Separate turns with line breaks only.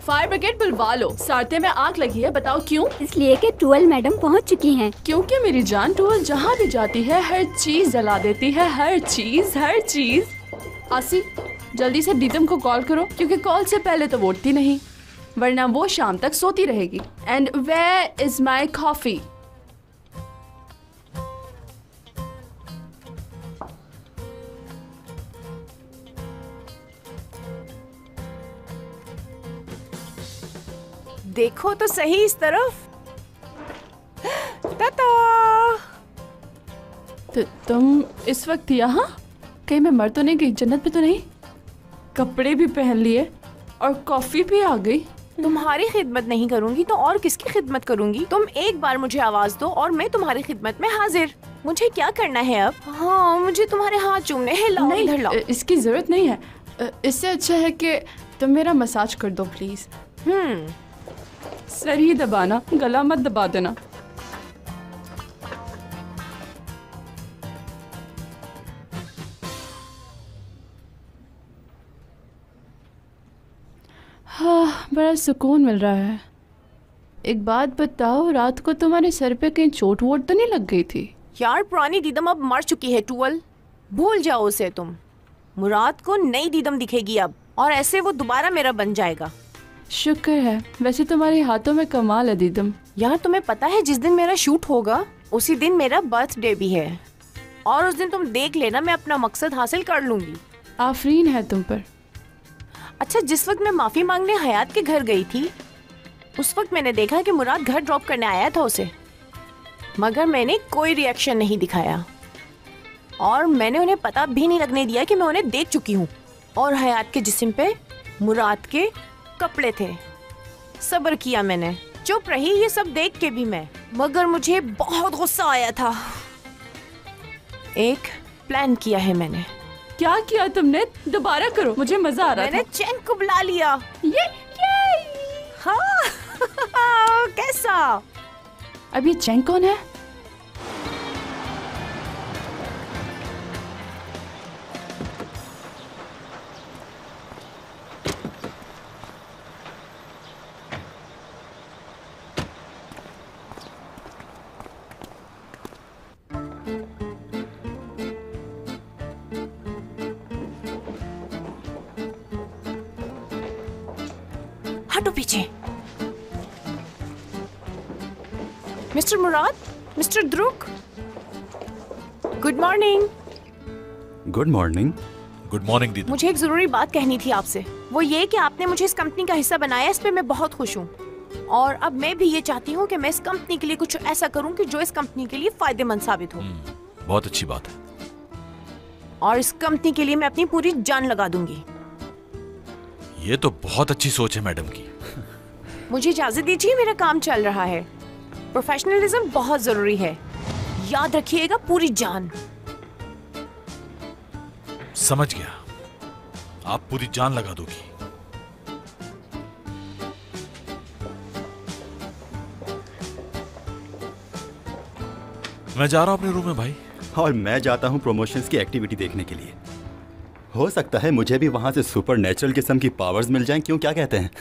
Fire brigade बुलवा लो, सारते में आग लगी है। बताओ क्यों?
इसलिए कि टूअल मैडम पहुंच चुकी हैं।
क्योंकि मेरी जान टूअल जहाँ भी जाती है हर चीज जला देती है, हर चीज। आसी, जल्दी से दीदम को कॉल करो, क्योंकि कॉल से पहले तो वो उठती नहीं, वरना वो शाम तक सोती रहेगी। And where is my coffee?
देखो तो सही इस तरफ। टाटा।
तुम इस वक्त यहाँ? कहीं मैं मर तो नहीं गई? जन्नत में तो नहीं? कपड़े भी पहन लिए और कॉफी भी आ गई।
तुम्हारी खिदमत नहीं करूंगी तो और किसकी खिदमत करूंगी? तुम एक बार मुझे आवाज दो और मैं तुम्हारी खिदमत में हाजिर। मुझे क्या करना है अब? हाँ, मुझे तुम्हारे हाथ चूमने हैं। लाओ, इधर लाओ।
इसकी जरूरत नहीं है। इससे अच्छा है कि तुम मेरा मसाज कर दो प्लीज। सर ही दबाना, गला मत दबा देना। हाँ, बड़ा सुकून मिल रहा है। एक बात बताओ, रात को तुम्हारे सर पे कहीं चोट वोट तो नहीं लग गई थी?
यार, पुरानी दीदम अब मर चुकी है टूअल, भूल जाओ उसे तुम। मुराद को नई दीदम दिखेगी अब, और ऐसे वो दोबारा मेरा बन जाएगा।
शुक्र है। वैसे तुम्हारे हाथों में कमाल है दीदम।
यार, तुम्हें पता है जिस दिन मेरा शूट होगा उसी दिन मेरा बर्थडे भी है, और उस दिन तुम देख लेना मैं अपना मकसद हासिल कर लूंगी।
आफरीन है तुम पर।
अच्छा, जिस वक्त मैं माफी मांगने हयात के घर गई थी उस वक्त मैंने देखा कि मुराद घर ड्रॉप करने आया था उसे, मगर मैंने कोई रिएक्शन नहीं दिखाया और मैंने उन्हें पता भी नहीं लगने दिया कि मैं उन्हें देख चुकी हूँ। और हयात के जिस्म पे मुराद के कपड़े थे। सब्र किया मैंने, चुप रही ये सब देख के भी मैं, मगर मुझे बहुत गुस्सा आया था। एक प्लान किया है मैंने।
क्या किया तुमने? दोबारा करो, मुझे मजा आ रहा था।
मैंने चैन को बुला लिया।
ये
हाँ। कैसा?
अब ये चैन कौन है?
हटो पीछे। मिस्टर मुराद, मिस्टर द्रुक, good morning.
Good morning.
Good morning दीदी।
मुझे एक जरूरी बात कहनी थी आपसे। वो ये कि आपने मुझे इस कंपनी का हिस्सा बनाया, इस पे मैं बहुत खुश हूँ। और अब मैं भी ये चाहती हूँ कि मैं इस कंपनी के लिए कुछ ऐसा करूँ कि जो इस कंपनी के लिए फायदेमंद साबित हो।
बहुत अच्छी बात है।
और इस कंपनी के लिए मैं अपनी पूरी जान लगा दूंगी।
ये तो बहुत अच्छी सोच है मैडम की।
मुझे इजाजत दीजिए, मेरा काम चल रहा है। प्रोफेशनलिज्म बहुत जरूरी है, याद रखिएगा, पूरी जान।
समझ गया, आप पूरी जान लगा दोगी। मैं जा रहा हूं अपने रूम में भाई।
और मैं जाता हूँ प्रमोशंस की एक्टिविटी देखने के लिए। हो सकता है मुझे भी वहां से सुपर नेचुरल किस्म की पावर्स मिल जाएं, क्यों, क्या कहते हैं?